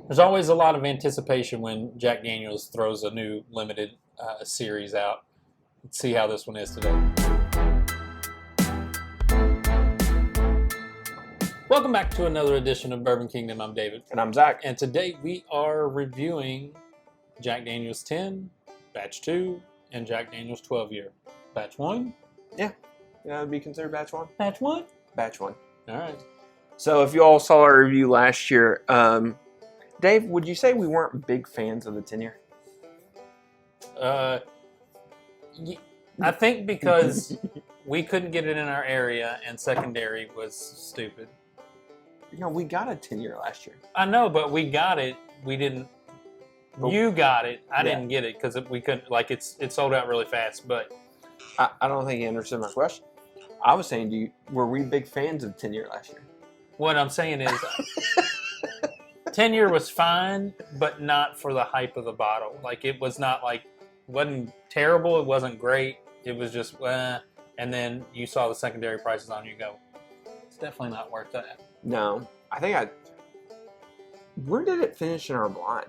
There's always a lot of anticipation when Jack Daniels throws a new limited series out. Let's see how this one is today. Welcome back to another edition of Bourbon Kingdom. I'm David. And I'm Zach. And today we are reviewing Jack Daniels 10, Batch 2, and Jack Daniels 12 year. Batch 1? Yeah, it would be considered batch 1. Batch 1? Batch 1. All right. So if you all saw our review last year, Dave, would you say we weren't big fans of the tenure? I think because we couldn't get it in our area and secondary was stupid. You know, we got a tenure last year. I know, but we got it. We didn't. You got it. I didn't get it because we couldn't. Like it sold out really fast. But I don't think you understood my question. I was saying, were we big fans of tenure last year? What I'm saying is, tenure was fine, but not for the hype of the bottle. Like it was not like wasn't terrible. It wasn't great. It was just and then you saw the secondary prices on. You go, it's definitely not worth that. No, I think where did it finish in our blind?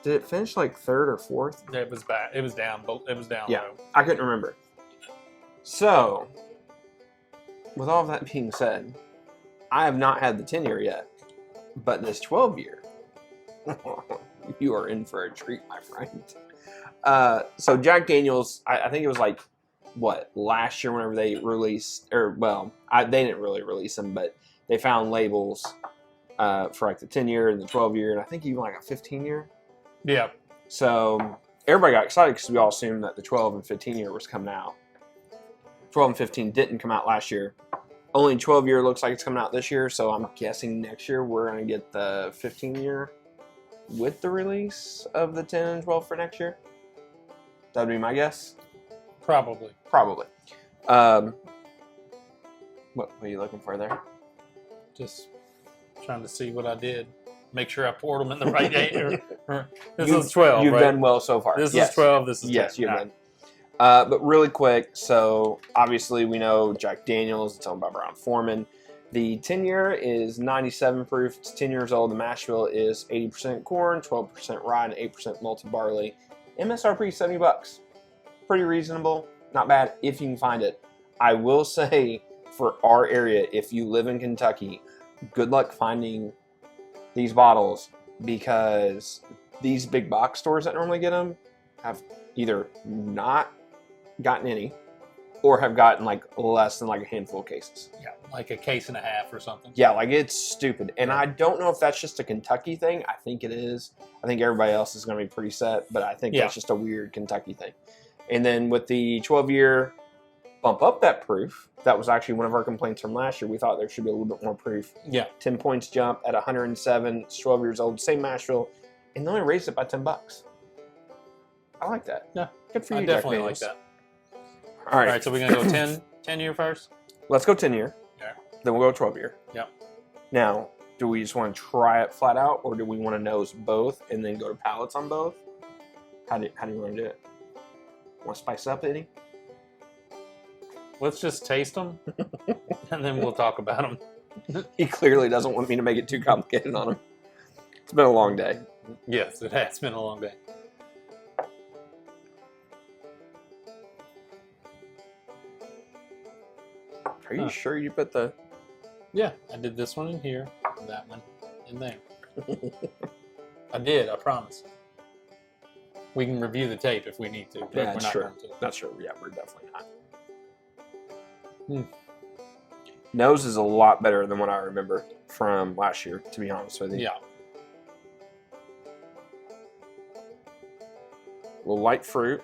Did it finish like third or fourth? It was bad. It was down. It was down Yeah, low. I couldn't remember. So, with all of that being said, I have not had the 10-year yet, but this 12-year, you are in for a treat, my friend. So Jack Daniels, I think it was like, last year whenever they released, they didn't really release them, but they found labels for like the 10-year and the 12-year, and I think even like a 15-year. Yeah. So everybody got excited because we all assumed that the 12 and 15-year was coming out. 12 and 15 didn't come out last year. Only 12-year looks like it's coming out this year, so I'm guessing next year we're going to get the 15-year with the release of the 10 and 12 for next year. That would be my guess. Probably. Probably. What are you looking for there? Just trying to see what I did. Make sure I poured them in the right age. This is 12, You've right? done well so far. This is 12, this is 10. Yes, you've done. But really quick, so obviously we know Jack Daniels, it's owned by Brown-Forman. The 10-year is 97 proof. It's 10 years old. The mash bill is 80% corn, 12% rye, and 8% malted barley. MSRP $70. Pretty reasonable. Not bad if you can find it. I will say for our area, if you live in Kentucky, good luck finding these bottles because these big box stores that normally get them have either not gotten any or have gotten like less than like a handful of cases. Yeah, like a case and a half or something. Yeah, like it's stupid. And I don't know if that's just a Kentucky thing. I think it is. I think everybody else is going to be pretty set, but I think that's just a weird Kentucky thing. And then with the 12-year, bump up that proof. That was actually one of our complaints from last year. We thought there should be a little bit more proof. Yeah. 10 points jump at 107. It's 12 years old. Same mash bill. And they only raised it by $10. I like that. Yeah. Good for you, I definitely like that. All right. All right, so we're going to go 10 year first? Let's go 10-year. Yeah. Then we'll go 12-year. Yep. Now, do we just want to try it flat out, or do we want to nose both and then go to palates on both? How do you want to do it? Want to spice up any? Let's just taste them, and then we'll talk about them. He clearly doesn't want me to make it too complicated on him. It's been a long day. Yes, it has been a long day. Are you sure you put the... Yeah, I did this one in here, that one in there. I did, I promise. We can review the tape if we need to. Yeah, we're not sure. going to. That's true. Yeah, we're definitely not. Hmm. Nose is a lot better than what I remember from last year, to be honest with you. Yeah. A little light fruit.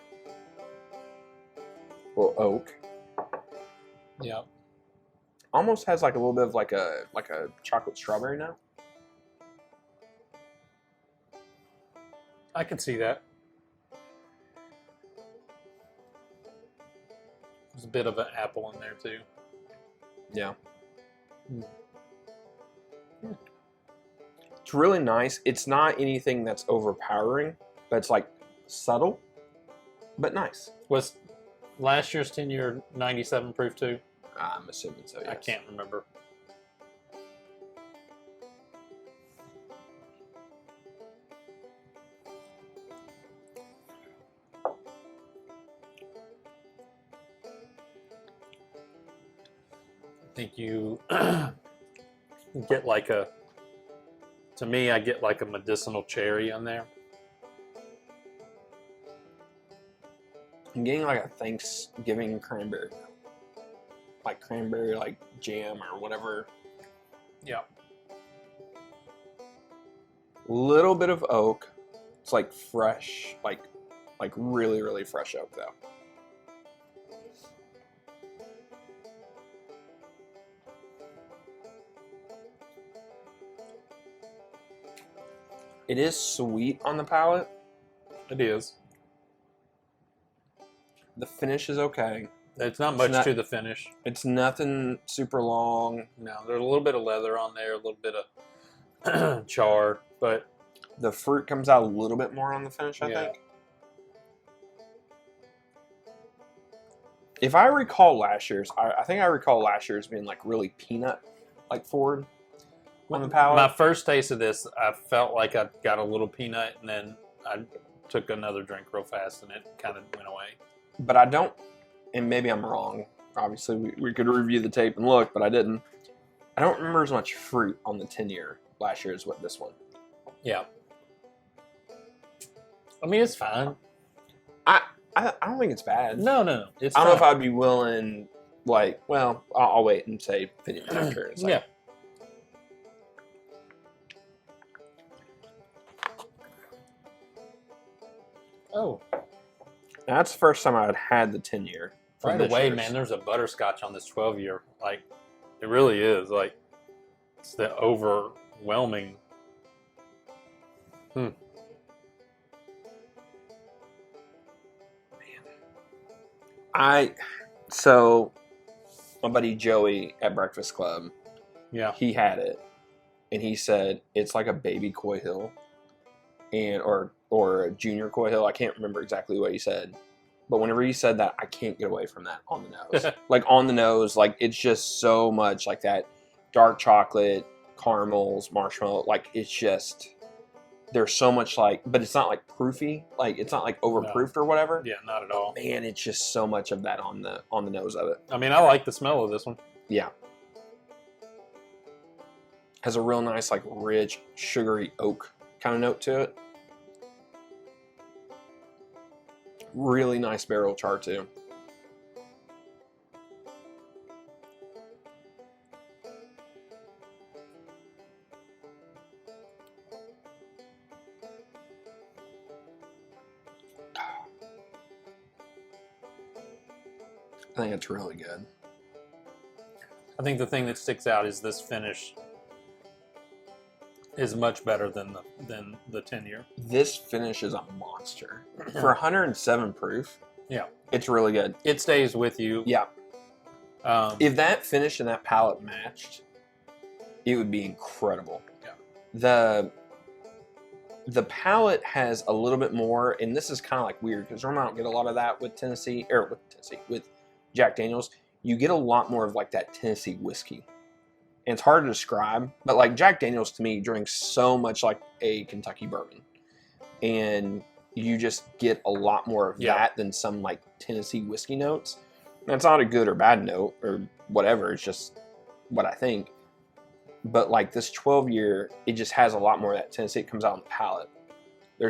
A little oak. Yeah. Almost has like a little bit of like a chocolate strawberry now. I can see that. There's a bit of an apple in there too. Yeah. Mm. It's really nice. It's not anything that's overpowering, but it's like subtle, but nice. Was last year's 10-year 97 proof too? I'm assuming so, yes. I can't remember. think you get like to me, I get like a medicinal cherry on there. I'm getting like a Thanksgiving cranberry. Like cranberry, like jam or whatever. Yeah. Little bit of oak. It's like fresh, like really, really fresh oak though. It is sweet on the palate. It is. The finish is okay. It's not much to the finish. It's nothing super long. No, there's a little bit of leather on there, a little bit of char, but the fruit comes out a little bit more on the finish, I think. If I recall last year's, I think I recall last year's being like really peanut like forward on the palate. My first taste of this, I felt like I got a little peanut, and then I took another drink real fast, and it kind of went away. But I don't, and maybe I'm wrong. Obviously, we could review the tape and look, but I didn't. I don't remember as much fruit on the tenure last year as what this one. Yeah. I mean, it's fine. I don't think it's bad. No. It's I don't know if I'd be willing, like, well, I'll wait and say opinion after. It's like, yeah. Oh. That's the first time I'd had the 10-year. Right away, man, there's a butterscotch on this 12-year. Like, it really is. Like, it's the overwhelming. So my buddy Joey at Breakfast Club, yeah, he had it, and he said it's like a baby Coy Hill, or a junior Coy Hill. I can't remember exactly what he said, but whenever he said that, I can't get away from that on the nose. Like on the nose, like it's just so much like that dark chocolate, caramels, marshmallow. Like it's just. There's so much like, but it's not like proofy, like it's not like overproofed or whatever. Yeah, not at all. Man, it's just so much of that on the nose of it. I mean, I like the smell of this one. Yeah, has a real nice like rich, sugary oak kind of note to it. Really nice barrel char too. I think it's really good. I think the thing that sticks out is this finish is much better than the 10-year. This finish is a monster. For 107 proof, yeah, it's really good. It stays with you. Yeah. If that finish and that palate matched, it would be incredible. Yeah. The palate has a little bit more, and this is kind of like weird because normally I don't get a lot of that with with Jack Daniels. You get a lot more of like that Tennessee whiskey. And it's hard to describe, but like Jack Daniels to me drinks so much like a Kentucky bourbon. And you just get a lot more of that than some like Tennessee whiskey notes. That's not a good or bad note or whatever. It's just what I think. But like this 12-year, it just has a lot more of that Tennessee. It comes out on the palate. You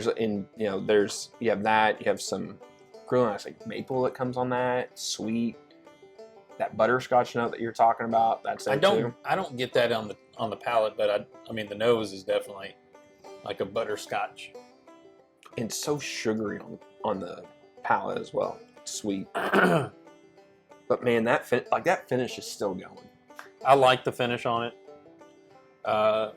have that. You have some really nice like maple that comes on that. Sweet. That butterscotch note that you're talking about. That's there too. I don't get that on the palate, but I mean the nose is definitely like a butterscotch. And it's so sugary on the palate as well. It's sweet. But man, that finish is still going. I like the finish on it. I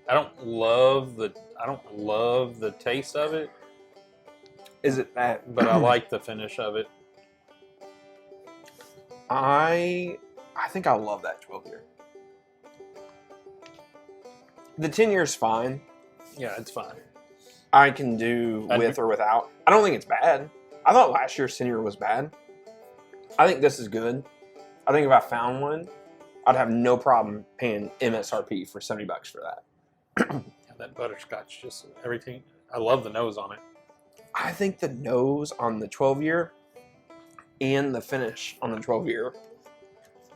don't love the taste of it. Is it that? But I like the finish of it. I think I love that 12-year. The 10-year is fine. Yeah, it's fine. I can do with or without. I don't think it's bad. I thought last year's 10-year was bad. I think this is good. I think if I found one, I'd have no problem paying MSRP for $70 for that. Yeah, that butterscotch, just everything. I love the nose on it. I think the nose on the 12-year and the finish on the 12-year.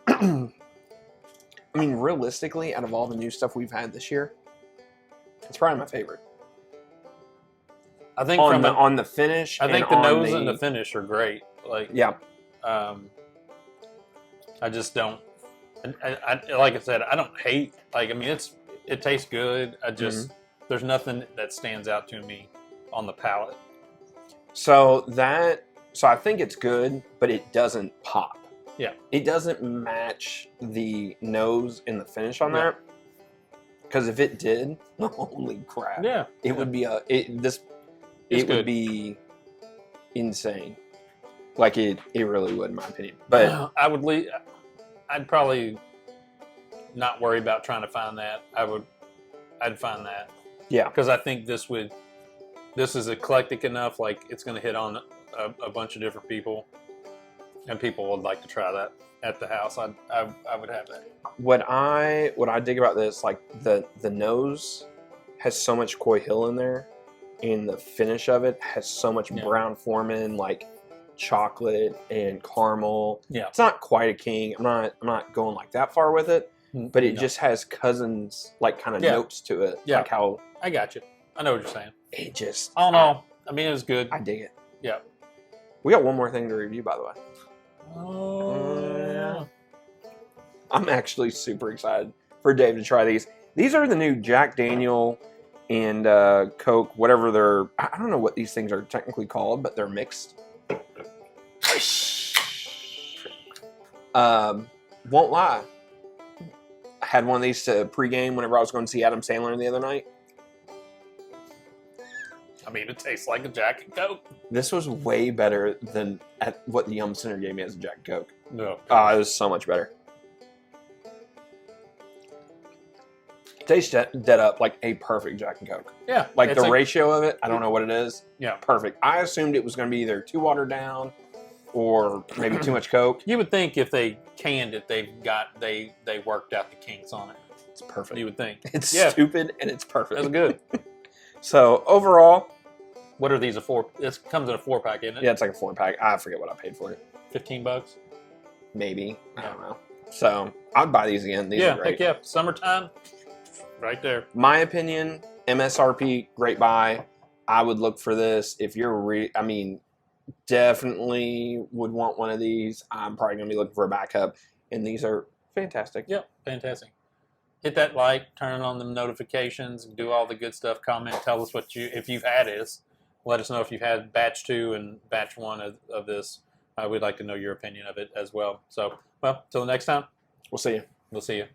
I mean, realistically, out of all the new stuff we've had this year, it's probably my favorite. I think on the finish. I think the nose and the finish are great. Like, yeah. I just don't. I like I said, I don't hate. Like, I mean, it tastes good. I just there's nothing that stands out to me on the palate. So I think it's good, but it doesn't pop. Yeah. It doesn't match the nose and the finish on that. Because if it did, holy crap! Yeah. It would be would be insane. Like it really would, in my opinion. But I'd probably not worry about trying to find that. I'd find that. Yeah. Because I think this is eclectic enough. Like, it's going to hit on a bunch of different people, and people would like to try that at the house. I would have that. What I dig about this, like the nose has so much Coy Hill in there, and the finish of it has so much Brown Foreman, like chocolate and caramel. Yeah. It's not quite a king. I'm not going like that far with it, but it just has cousins like kind of notes to it. Yeah. Like how I got you. I know what you're saying. it just I don't know. I mean, it was good. I dig it. Yeah. We got one more thing to review, by the way. Oh. I'm actually super excited for Dave to try these. These are the new Jack Daniel and Coke, whatever they're. I don't know what these things are technically called, but they're mixed. Won't lie. I had one of these to pregame whenever I was going to see Adam Sandler the other night. I mean, it tastes like a Jack and Coke. This was way better than at what the Yum Center gave me as a Jack and Coke. No. It was so much better. Tastes dead up like a perfect Jack and Coke. Yeah. Like the ratio of it, I don't know what it is. Yeah. Perfect. I assumed it was going to be either too watered down or maybe too much Coke. You would think if they canned it, they worked out the kinks on it. It's perfect. You would think. It's stupid and it's perfect. That's good. So overall, what are these? This comes in a 4-pack, isn't it? Yeah, it's like a 4-pack. I forget what I paid for it. $15. Maybe. I don't know. So I'd buy these again. These are great. Heck yeah. Summertime, right there. My opinion, MSRP, great buy. I would look for this. If you're definitely would want one of these. I'm probably going to be looking for a backup. And these are fantastic. Yep, fantastic. Hit that like, turn on the notifications, do all the good stuff, comment, tell us if you've had this. Let us know if you've had batch 2 and batch 1 of this. We'd like to know your opinion of it as well. So, till the next time. We'll see you. We'll see you.